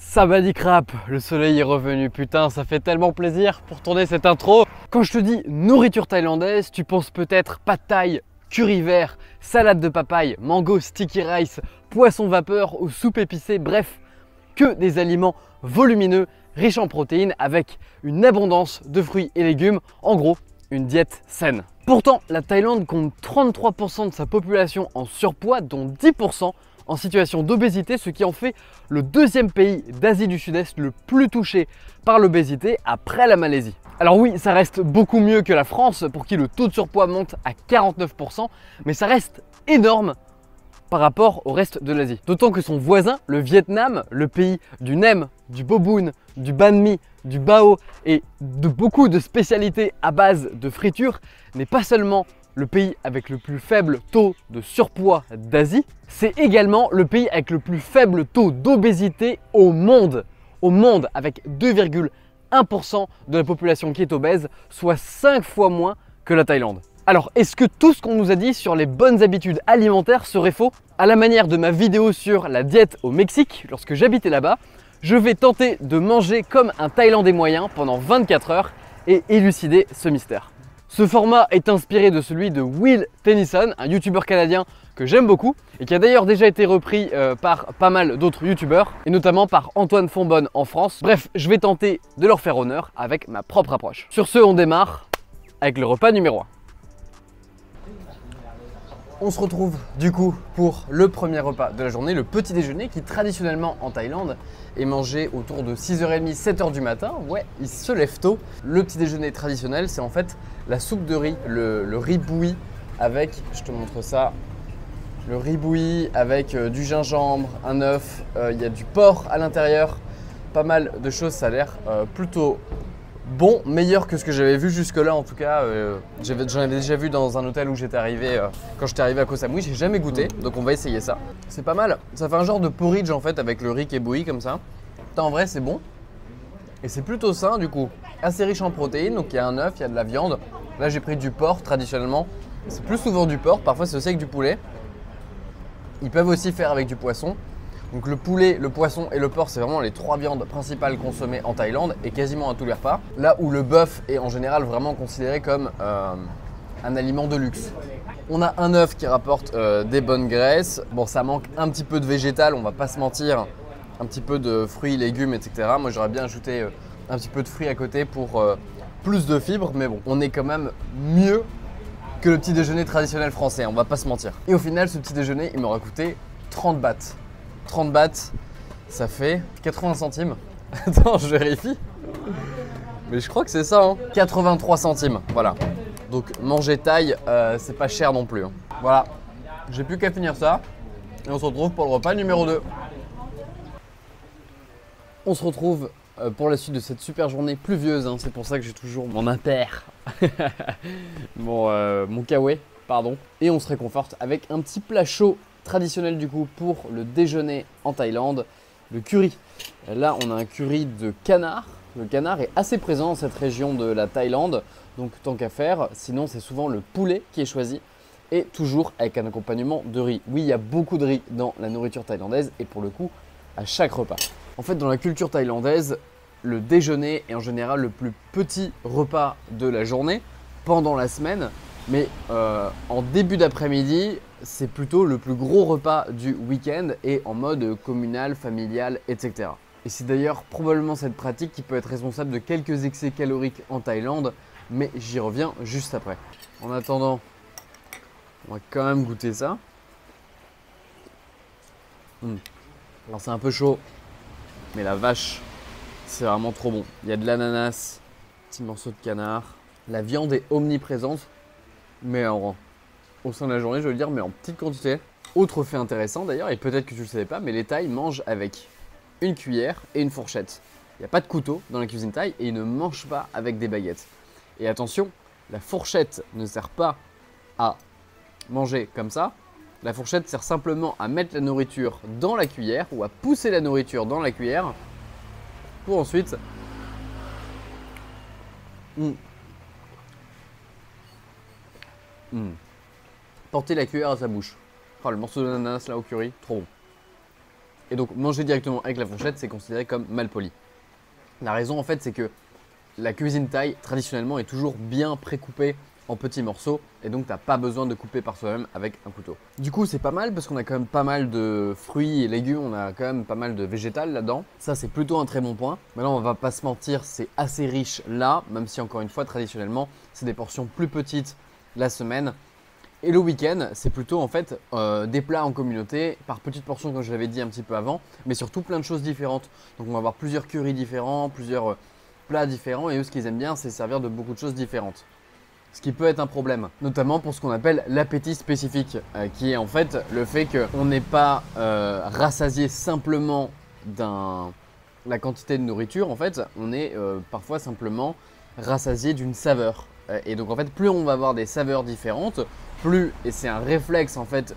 Sawadee krap, le soleil est revenu, putain ça fait tellement plaisir pour tourner cette intro. Quand je te dis nourriture thaïlandaise, tu penses peut-être pad thai, curry vert, salade de papaye, mango sticky rice, poisson vapeur ou soupe épicée, bref, que des aliments volumineux, riches en protéines avec une abondance de fruits et légumes, en gros une diète saine. Pourtant, la Thaïlande compte 33% de sa population en surpoids, dont 10% en situation d'obésité, ce qui en fait le deuxième pays d'Asie du Sud-Est le plus touché par l'obésité après la Malaisie. Alors oui, ça reste beaucoup mieux que la France, pour qui le taux de surpoids monte à 49%, mais ça reste énorme par rapport au reste de l'Asie. D'autant que son voisin, le Vietnam, le pays du nem, du boboon, du banh mi, du bao et de beaucoup de spécialités à base de friture, n'est pas seulement le pays avec le plus faible taux de surpoids d'Asie, c'est également le pays avec le plus faible taux d'obésité au monde. Au monde, avec 2,1% de la population qui est obèse, soit 5 fois moins que la Thaïlande. Alors, est-ce que tout ce qu'on nous a dit sur les bonnes habitudes alimentaires serait faux? À la manière de ma vidéo sur la diète au Mexique, lorsque j'habitais là-bas, je vais tenter de manger comme un Thaïlandais moyen pendant 24 heures et élucider ce mystère. Ce format est inspiré de celui de Will Tennyson, un youtubeur canadien que j'aime beaucoup et qui a d'ailleurs déjà été repris par pas mal d'autres youtubeurs et notamment par Antoine Fonbonne en France. Bref, je vais tenter de leur faire honneur avec ma propre approche. Sur ce, on démarre avec le repas numéro 1. On se retrouve du coup pour le premier repas de la journée, le petit déjeuner qui traditionnellement en Thaïlande est mangé autour de 6h30, 7h du matin. Ouais, il se lève tôt. Le petit déjeuner traditionnel, c'est en fait la soupe de riz, le riz bouilli avec, je te montre ça, le riz bouilli avec du gingembre, un œuf, il y a du porc à l'intérieur, pas mal de choses, ça a l'air plutôt bon, meilleur que ce que j'avais vu jusque-là en tout cas. J'en avais déjà vu dans un hôtel où j'étais arrivé, quand j'étais arrivé à Koh Samui, j'ai jamais goûté, donc on va essayer ça. C'est pas mal, ça fait un genre de porridge en fait avec le riz qui est bouilli comme ça. Putain, en vrai c'est bon, et c'est plutôt sain du coup, assez riche en protéines, donc il y a un œuf, il y a de la viande. Là j'ai pris du porc traditionnellement, c'est plus souvent du porc, parfois c'est aussi avec du poulet. Ils peuvent aussi faire avec du poisson. Donc le poulet, le poisson et le porc, c'est vraiment les trois viandes principales consommées en Thaïlande et quasiment à tous les repas. Là où le bœuf est en général vraiment considéré comme un aliment de luxe. On a un œuf qui rapporte des bonnes graisses. Bon, ça manque un petit peu de végétal, on va pas se mentir. Un petit peu de fruits, légumes, etc. Moi, j'aurais bien ajouté un petit peu de fruits à côté pour plus de fibres. Mais bon, on est quand même mieux que le petit déjeuner traditionnel français, on va pas se mentir. Et au final, ce petit déjeuner, il m'aura coûté 30 bahts. 30 bahts, ça fait 80 centimes. Attends, je vérifie. Mais je crois que c'est ça, hein. 83 centimes, voilà. Donc manger thaï, c'est pas cher non plus, hein. Voilà, j'ai plus qu'à finir ça. Et on se retrouve pour le repas numéro 2. On se retrouve pour la suite de cette super journée pluvieuse, hein. C'est pour ça que j'ai toujours mon impair. Mon kawaii, pardon. Et on se réconforte avec un petit plat chaud traditionnel du coup pour le déjeuner en Thaïlande, le curry. Là on a un curry de canard. Le canard est assez présent dans cette région de la Thaïlande, donc tant qu'à faire, sinon c'est souvent le poulet qui est choisi et toujours avec un accompagnement de riz. Oui, il y a beaucoup de riz dans la nourriture thaïlandaise et pour le coup à chaque repas. En fait, dans la culture thaïlandaise, le déjeuner est en général le plus petit repas de la journée pendant la semaine, mais en début d'après-midi, c'est plutôt le plus gros repas du week-end et en mode communal, familial, etc. Et c'est d'ailleurs probablement cette pratique qui peut être responsable de quelques excès caloriques en Thaïlande, mais j'y reviens juste après. En attendant, on va quand même goûter ça. Alors c'est un peu chaud, mais la vache, c'est vraiment trop bon. Il y a de l'ananas, petit morceau de canard. La viande est omniprésente, mais au sein de la journée, je veux dire, mais en petite quantité. Autre fait intéressant d'ailleurs, et peut-être que tu ne le savais pas, mais les Thaïs mangent avec une cuillère et une fourchette. Il n'y a pas de couteau dans la cuisine thaï et ils ne mangent pas avec des baguettes. Et attention, la fourchette ne sert pas à manger comme ça. La fourchette sert simplement à mettre la nourriture dans la cuillère ou à pousser la nourriture dans la cuillère pour ensuite porter la cuillère à sa bouche. Oh, le morceau d'ananas là au curry, trop bon. Et donc manger directement avec la fourchette, c'est considéré comme malpoli. La raison en fait, c'est que la cuisine thaï, traditionnellement, est toujours bien précoupée en petits morceaux et donc tu n'as pas besoin de couper par soi-même avec un couteau. Du coup, c'est pas mal parce qu'on a quand même pas mal de fruits et légumes, on a quand même pas mal de végétal là-dedans. Ça, c'est plutôt un très bon point. Maintenant, on va pas se mentir, c'est assez riche là, même si encore une fois, traditionnellement, c'est des portions plus petites la semaine. Et le week-end, c'est plutôt en fait des plats en communauté par petites portions comme je l'avais dit un petit peu avant, mais surtout plein de choses différentes. Donc on va avoir plusieurs currys différents, plusieurs plats différents et eux ce qu'ils aiment bien c'est servir de beaucoup de choses différentes. Ce qui peut être un problème, notamment pour ce qu'on appelle l'appétit spécifique, qui est en fait le fait qu'on n'est pas rassasié simplement la quantité de nourriture, en fait on est parfois simplement rassasié d'une saveur. Et donc en fait plus on va avoir des saveurs différentes, plus, et c'est un réflexe en fait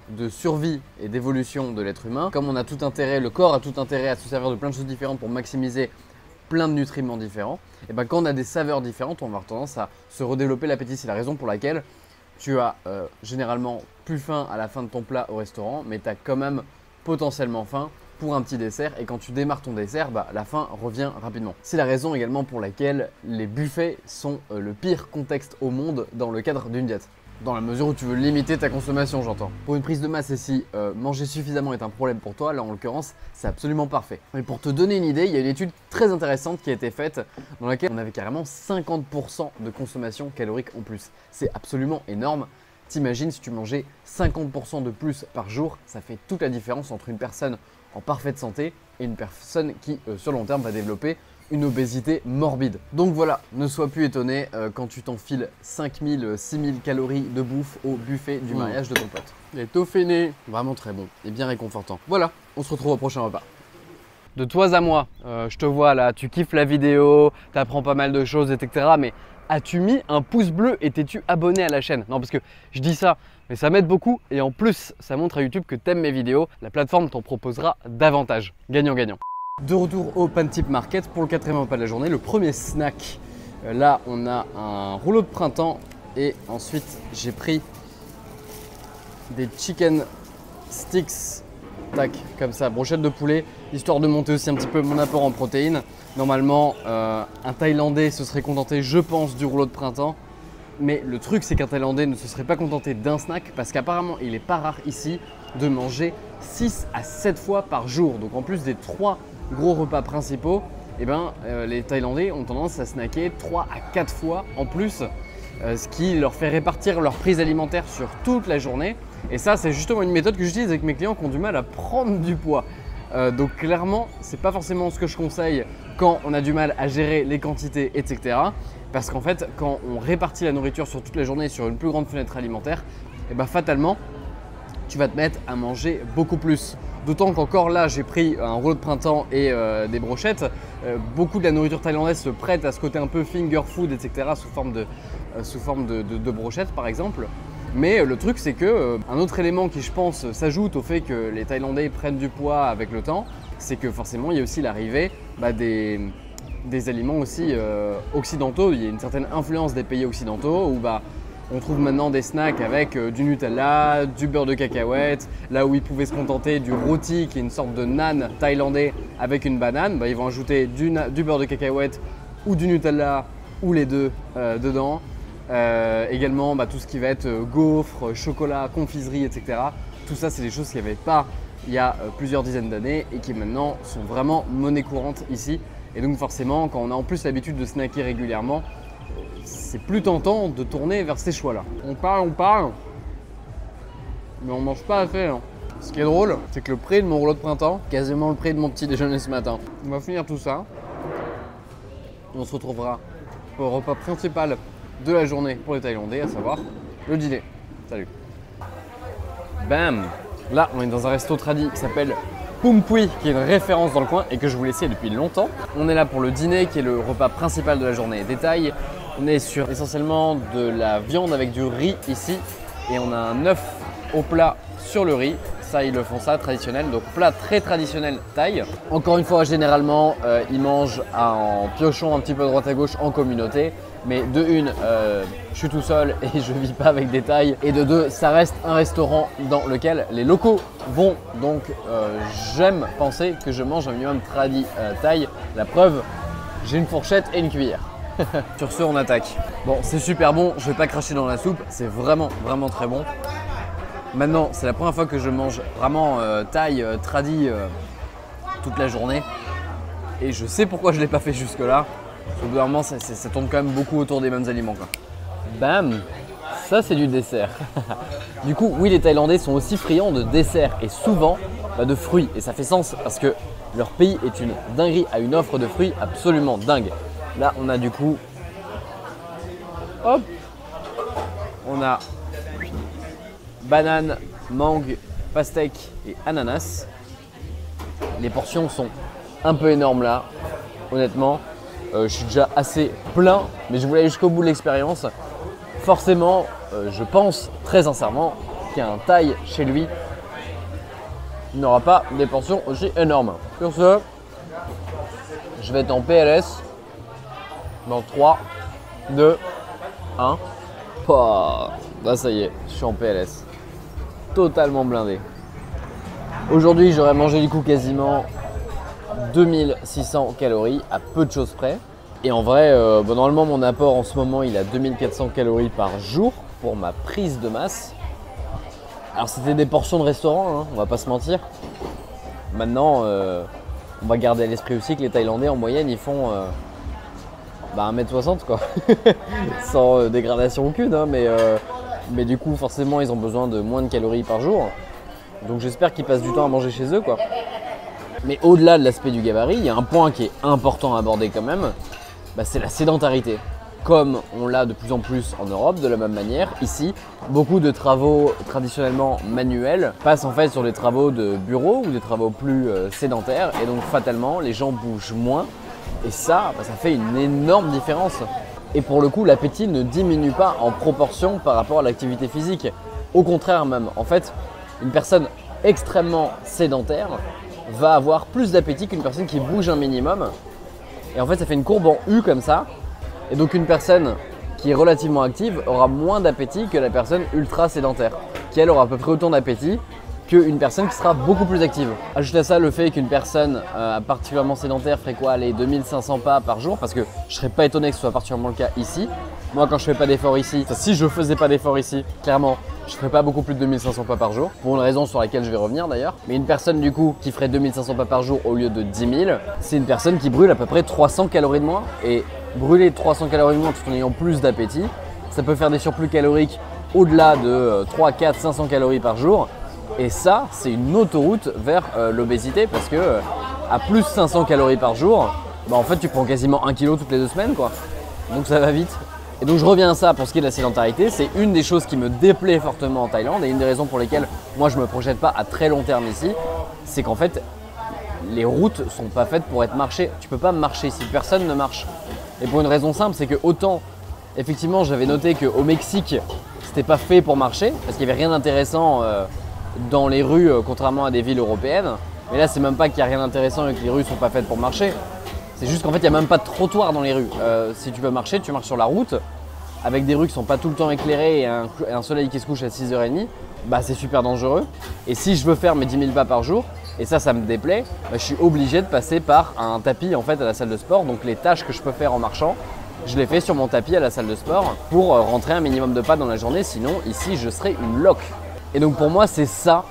de survie et d'évolution de l'être humain, comme on a tout intérêt, le corps a tout intérêt à se servir de plein de choses différentes pour maximiser plein de nutriments différents, et ben quand on a des saveurs différentes, on va avoir tendance à se redévelopper l'appétit. C'est la raison pour laquelle tu as généralement plus faim à la fin de ton plat au restaurant, mais tu as quand même potentiellement faim pour un petit dessert, et quand tu démarres ton dessert, bah, la faim revient rapidement. C'est la raison également pour laquelle les buffets sont le pire contexte au monde dans le cadre d'une diète. Dans la mesure où tu veux limiter ta consommation, j'entends. Pour une prise de masse et si manger suffisamment est un problème pour toi, là en l'occurrence, c'est absolument parfait. Mais pour te donner une idée, il y a une étude très intéressante qui a été faite dans laquelle on avait carrément 50% de consommation calorique en plus. C'est absolument énorme. T'imagines si tu mangeais 50% de plus par jour, ça fait toute la différence entre une personne en parfaite santé et une personne qui, sur le long terme, va développer une obésité morbide. Donc voilà, ne sois plus étonné quand tu t'enfiles 5000, 6000 calories de bouffe au buffet du mariage de ton pote. Il est tout fini, vraiment très bon et bien réconfortant. Voilà, on se retrouve au prochain repas. De toi à moi, je te vois là, tu kiffes la vidéo, tu apprends pas mal de choses, etc. Mais as-tu mis un pouce bleu et t'es-tu abonné à la chaîne? Non, parce que je dis ça, mais ça m'aide beaucoup et en plus, ça montre à YouTube que t'aimes mes vidéos. La plateforme t'en proposera davantage. Gagnant-gagnant. De retour au Pantip Market pour le 4e repas de la journée, le premier snack. Là, on a un rouleau de printemps et ensuite, j'ai pris des chicken sticks, tac, comme ça, brochette de poulet, histoire de monter aussi un petit peu mon apport en protéines. Normalement, un Thaïlandais se serait contenté, je pense, du rouleau de printemps. Mais le truc, c'est qu'un Thaïlandais ne se serait pas contenté d'un snack parce qu'apparemment, il n'est pas rare ici de manger 6 à 7 fois par jour. Donc en plus des 3 gros repas principaux, eh ben, les Thaïlandais ont tendance à snacker 3 à 4 fois en plus, ce qui leur fait répartir leur prise alimentaire sur toute la journée. Et ça, c'est justement une méthode que j'utilise avec mes clients qui ont du mal à prendre du poids. Donc clairement, c'est pas forcément ce que je conseille quand on a du mal à gérer les quantités, etc. Parce qu'en fait, quand on répartit la nourriture sur toute la journée sur une plus grande fenêtre alimentaire, eh ben, fatalement, tu vas te mettre à manger beaucoup plus. D'autant qu'encore là, j'ai pris un rouleau de printemps et des brochettes. Beaucoup de la nourriture thaïlandaise se prête à ce côté un peu finger food, etc. sous forme de brochettes par exemple. Mais le truc, c'est que un autre élément qui, je pense, s'ajoute au fait que les Thaïlandais prennent du poids avec le temps, c'est que forcément, il y a aussi l'arrivée des aliments aussi occidentaux. Il y a une certaine influence des pays occidentaux où on trouve maintenant des snacks avec du Nutella, du beurre de cacahuète. Là où ils pouvaient se contenter du roti, qui est une sorte de naan thaïlandais avec une banane, ils vont ajouter du beurre de cacahuète ou du Nutella ou les deux dedans. Également tout ce qui va être gaufres, chocolat, confiserie, etc. Tout ça, c'est des choses qu'il n'y avait pas il y a plusieurs dizaines d'années et qui maintenant sont vraiment monnaie courante ici. Et donc forcément, quand on a en plus l'habitude de snacker régulièrement, c'est plus tentant de tourner vers ces choix-là. On parle, mais on mange pas assez. Hein. Ce qui est drôle, c'est que le prix de mon rouleau de printemps, quasiment le prix de mon petit déjeuner ce matin. On va finir tout ça. On se retrouvera pour le repas principal de la journée pour les Thaïlandais, à savoir le dîner. Salut. Bam! Là, on est dans un resto tradi qui s'appelle Pum Pui, qui est une référence dans le coin et que je voulais essayer depuis longtemps. On est là pour le dîner, qui est le repas principal de la journée. Détail, on est sur essentiellement de la viande avec du riz ici et on a un œuf au plat sur le riz. ça ils le font ça, traditionnel. Donc plat très traditionnel thaï. Encore une fois, généralement, ils mangent en piochon un petit peu droite à gauche en communauté. Mais de une, je suis tout seul et je vis pas avec des Thaïs. Et de deux, ça reste un restaurant dans lequel les locaux vont. Donc j'aime penser que je mange un minimum tradi thaï. La preuve, j'ai une fourchette et une cuillère. Sur ce, on attaque. Bon, c'est super bon, je vais pas cracher dans la soupe. C'est vraiment, vraiment très bon. Maintenant, c'est la première fois que je mange vraiment thaï, tradi toute la journée. Et je sais pourquoi je l'ai pas fait jusque là. Au bout d'un moment, ça tourne quand même beaucoup autour des mêmes aliments, quoi. Bam! Ça, c'est du dessert. Du coup, oui, les Thaïlandais sont aussi friands de dessert et souvent de fruits. Et ça fait sens parce que leur pays est une dinguerie, a une offre de fruits absolument dingue. Là, on a du coup, hop, on a banane, mangue, pastèque et ananas. Les portions sont un peu énormes là, honnêtement. Je suis déjà assez plein, mais je voulais aller jusqu'au bout de l'expérience. Forcément, je pense très sincèrement qu'il y a un Thaï chez lui. Il n'aura pas des portions aussi énormes. Sur ce, je vais être en PLS dans 3, 2, 1. Oh, là, ça y est, je suis en PLS. Totalement blindé. Aujourd'hui, j'aurais mangé du coup quasiment 2600 calories à peu de choses près. Et en vrai, normalement mon apport en ce moment il est à 2400 calories par jour pour ma prise de masse. Alors c'était des portions de restaurant, hein, on va pas se mentir. Maintenant, on va garder à l'esprit aussi que les Thaïlandais en moyenne ils font 1m60 quoi. Sans dégradation aucune, hein, mais du coup forcément ils ont besoin de moins de calories par jour. Donc j'espère qu'ils passent du temps à manger chez eux, quoi. Mais au-delà de l'aspect du gabarit, il y a un point qui est important à aborder quand même, c'est la sédentarité. Comme on l'a de plus en plus en Europe, de la même manière, ici, beaucoup de travaux traditionnellement manuels passent en fait sur des travaux de bureau ou des travaux plus sédentaires. Et donc fatalement, les gens bougent moins. Et ça, ça fait une énorme différence. Et pour le coup, l'appétit ne diminue pas en proportion par rapport à l'activité physique. Au contraire même, en fait, une personne extrêmement sédentaire va avoir plus d'appétit qu'une personne qui bouge un minimum. Et en fait, ça fait une courbe en U comme ça. Et donc une personne qui est relativement active aura moins d'appétit que la personne ultra sédentaire, qui elle aura à peu près autant d'appétit qu'une personne qui sera beaucoup plus active. Ajoute à ça le fait qu'une personne particulièrement sédentaire ferait quoi, les 2500 pas par jour, parce que je serais pas étonné que ce soit particulièrement le cas ici. Moi, quand je fais pas d'effort ici, si je faisais pas d'effort ici, clairement, je ferais pas beaucoup plus de 2500 pas par jour, pour une raison sur laquelle je vais revenir d'ailleurs. Mais une personne du coup qui ferait 2500 pas par jour au lieu de 10 000, c'est une personne qui brûle à peu près 300 calories de moins. Et brûler 300 calories de moins tout en ayant plus d'appétit, ça peut faire des surplus caloriques au-delà de 3, 4, 500 calories par jour. Et ça, c'est une autoroute vers l'obésité, parce que à plus 500 calories par jour, en fait tu prends quasiment 1 kg toutes les 2 semaines, quoi. Donc ça va vite. Et donc je reviens à ça pour ce qui est de la sédentarité, c'est une des choses qui me déplaît fortement en Thaïlande et une des raisons pour lesquelles moi je me projette pas à très long terme ici, c'est qu'en fait les routes sont pas faites pour être marchées. Tu peux pas marcher ici, personne ne marche. Et pour une raison simple, c'est que autant effectivement j'avais noté qu'au Mexique c'était pas fait pour marcher, parce qu'il n'y avait rien d'intéressant dans les rues contrairement à des villes européennes. Mais là c'est même pas qu'il n'y a rien d'intéressant et que les rues sont pas faites pour marcher. C'est juste qu'en fait, il n'y a même pas de trottoir dans les rues. Si tu veux marcher, tu marches sur la route avec des rues qui ne sont pas tout le temps éclairées et un soleil qui se couche à 6h30. C'est super dangereux. Et si je veux faire mes 10 000 pas par jour, et ça me déplaît, je suis obligé de passer par un tapis en fait à la salle de sport. Donc les tâches que je peux faire en marchant, je les fais sur mon tapis à la salle de sport pour rentrer un minimum de pas dans la journée. Sinon, ici, je serai une loque. Et donc pour moi, c'est ça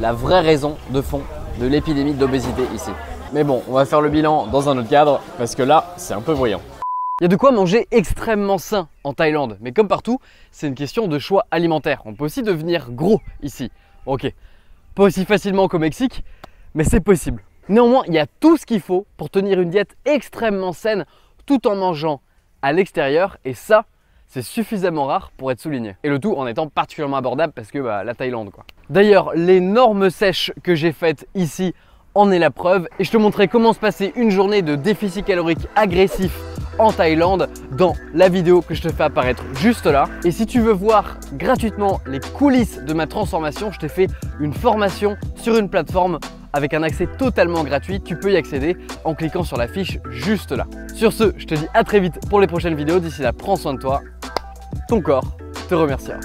la vraie raison de fond de l'épidémie d'obésité ici. Mais bon, on va faire le bilan dans un autre cadre, parce que là, c'est un peu bruyant. Il y a de quoi manger extrêmement sain en Thaïlande, mais comme partout, c'est une question de choix alimentaire. On peut aussi devenir gros ici. Ok, pas aussi facilement qu'au Mexique, mais c'est possible. Néanmoins, il y a tout ce qu'il faut pour tenir une diète extrêmement saine tout en mangeant à l'extérieur, et ça, c'est suffisamment rare pour être souligné. Et le tout en étant particulièrement abordable parce que la Thaïlande, quoi. D'ailleurs, les normes sèches que j'ai faites ici en est la preuve, et je te montrerai comment se passer une journée de déficit calorique agressif en Thaïlande dans la vidéo que je te fais apparaître juste là. Et si tu veux voir gratuitement les coulisses de ma transformation, je t'ai fait une formation sur une plateforme avec un accès totalement gratuit. Tu peux y accéder en cliquant sur la fiche juste là. Sur ce, je te dis à très vite pour les prochaines vidéos. D'ici là, prends soin de toi. Ton corps te remerciera.